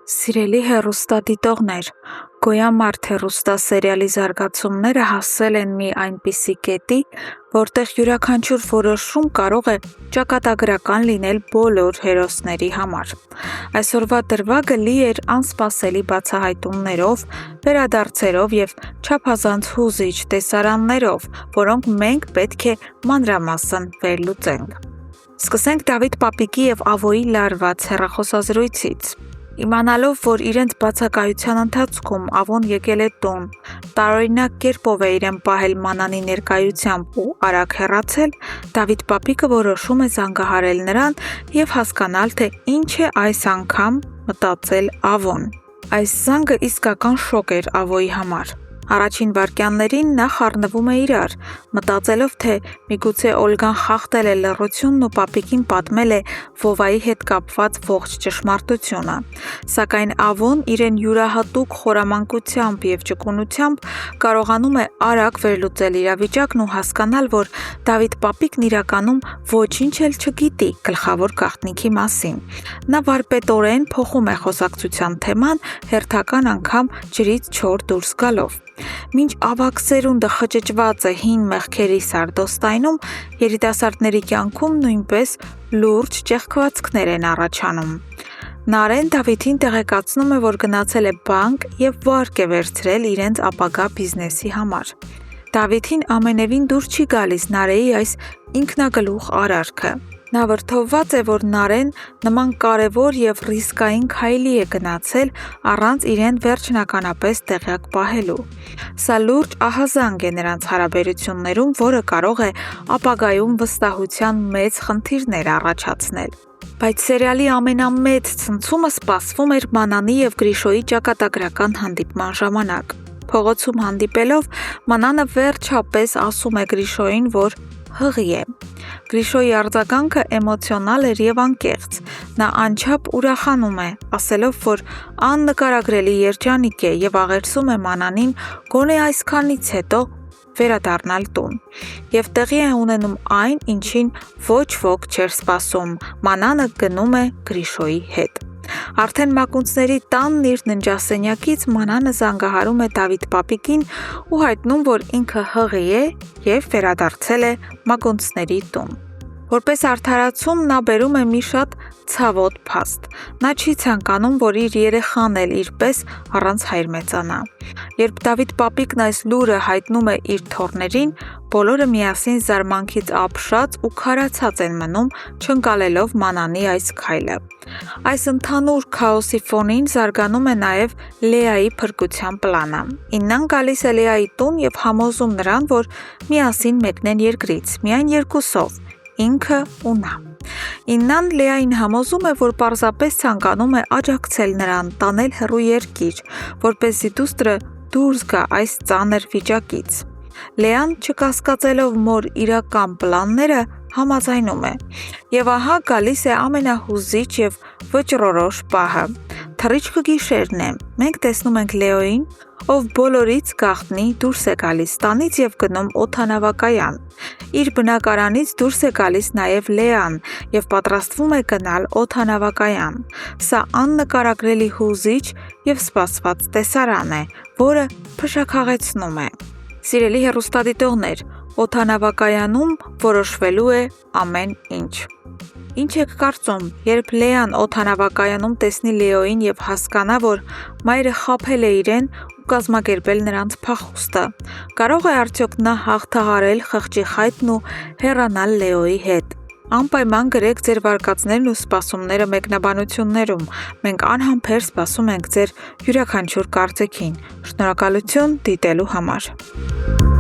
Սիրելի հեռուստադիտողներ, «Գոյամարդ» հեռուստասերիալի զարգացումները հասել են մի այնպիսի կետի, որտեղ յուրաքանչյուր որոշում կարող է ճակատագրական լինել բոլոր հերոսների համար։ Այսօրվա դրվագը լի էր անսպասելի բացահայտումներով, վերադարձերով և չափազանց հուզիչ տեսարաններով, որոնք մենք պետք է մանրամասն վերլուծենք։ Սկսենք Դավիթ պապիկի և Ավոյի լարված հեռախոսազրույցից։ Իմանալով, որ իրենց բացակայության ընթացքում Ավոն եկել է տուն, տարօրինակ կերպով է իրեն պահել Մանանի ներկայությամբ ու արագ հեռացել, Դավիթ պապիկը որոշում է զանգահարել նրան և հասկանալ, թե ինչ է այս անգամ մտածել Ավոն։ Այս զանգը իսկական շոկ էր Ավոյի համար։ Առաջին վայրկյաններին նա խառնվում է իրար, մտածելով, թե միգուցե Օլգան խախտել է լռությունն ու պապիկին պատմել է Վովայի հետ կապված ողջ ճշմարտությունը։ Սակայն Ավոն իրեն յուրահատուկ խորամանկությամբ և ճկունությամբ կարողանում է արագ վերլուծել իրավիճակն ու հասկանալ, որ Դավիթ պապիկն իրականում ոչինչ էլ չգիտի գլխավոր գաղտնիքի մասին։ Նա վարպետորեն փոխում է խոսակցության թեման, հերթական անգամ ջրից չոր դուրս գալով։ Մինչ ավագ սերունդը խճճված է հին մեղքերի սարդոստայնում, երիտասարդների կյանքում նույնպես լուրջ ճեղքվածքներ են առաջանում։ Նարէն Դավիթին տեղեկացնում է, որ գնացել է բանկ և վարկ է վերցրել իրենց ապագա բիզնեսի համար։ Դավիթին ամենևին դուր չի գալիս Նարեի այս ինքնագլուխ արարքը։ Նա վրդովված է, որ Նարեն նման կարևոր և ռիսկային քայլի է գնացել առանց իրեն վերջնականապես տեղյակ պահելու։ Սա լուրջ ահազանգ է նրանց հարաբերություններում, որը կարող է ապագայում վստահության մեծ խնդիրներ առաջացնել։ Բայց սերիալի ամենամեծ ցնցումը սպասվում էր Մանանի և Գրիշոյի ճակատագրական հանդիպման ժամանակ։ Փողոցում հանդիպելով, Մանանը վերջապես ասում է Գրիշոյին, որ հղի է։ Գրիշոյի արձագանքը էմոցիոնալ էր և անկեղծ։ Նա անչափ ուրախանում է, ասելով, որ աննկարագրելի երջանիկ է և աղերսում է Մանանին գոնե այսքանից հետո վերադառնալ տուն։ Եվ տեղի է ունենում այն, ինչին ոչ ոք չէր սպասում՝ Մանանը գնում է Գրիշոյի հետ։ Արդեն մակունցների տանն իր ննջասենյակից Մանանը զանգահարում է Դավիթ պապիկին ու հայտնում, որ ինքը հղի է և վերադարձել է մակունցների տուն։ Որպես արդարացում նա բերում է մի շատ ցավոտ փաստ։ Նա չի ցանկանում, որ իր երեխան էլ իր պես առանց հայր մեծանա։ Երբ Դավիթ պապիկն այս լուրը հայտնում է իր թոռներին, բոլորը միասին զարմանքից ապշած ու քարացած են մնում, չընկալելով Մանանի այս քայլը։ Այս ընդհանուր քաոսի ֆոնին զարգանում է նաև Լեայի փրկության պլանը։ Իննան գալիս է Լեայի տուն և համոզում նրան, որ միասին մեկնեն երկրից, միայն երկուսով՝ ինքը ու նա։ Իննան Լեային համոզում է, որ պարզապես ցանկանում է աջակցել նրան, տանել հեռու երկիր, որպեսզի դուստրը դուրս գա այս ծանր վիճակից։ Լեան, չկասկածելով մոր իրական պլանները, համաձայնում է։ Եվ ահա գալիս է ամենահուզիչ և վճռորոշ պահը։ Թռիչքը գիշերն է։ Մենք տեսնում ենք Լեոյին, ով բոլորից գաղտնի դուրս է գալիս տանից և գնում օդանավակայան։ Իր բնակարանից դուրս է գալիս նաև Լեան և պատրաստվում է գնալ օդանավակայան։ Սա աննկարագրելի հուզիչ և սպասված տեսարան է, որը փշաքաղեցնում է։ Սիրելի հեռուստադիտողներ, օդանավակայանում որոշվելու է ամեն ինչ։ Ինչ եք կարծում, երբ Լեան օդանավակայանում տեսնի Լեոյին և հասկանա, որ մայրը խաբել է իրեն ու կազմակերպել նրանց փախուստը, կարող է արդյոք նա հաղթահարել խղճի խայտն ու հեռանալ Լեոյի հետ։ Անպայման գրեք ձեր վարկածներն ու սպասումները մեկնաբանություններում։ Մենք անհամբեր սպասում ենք ձեր յուրաքանչյուր կարծիքին։ Շնորհակալություն դիտելու համար։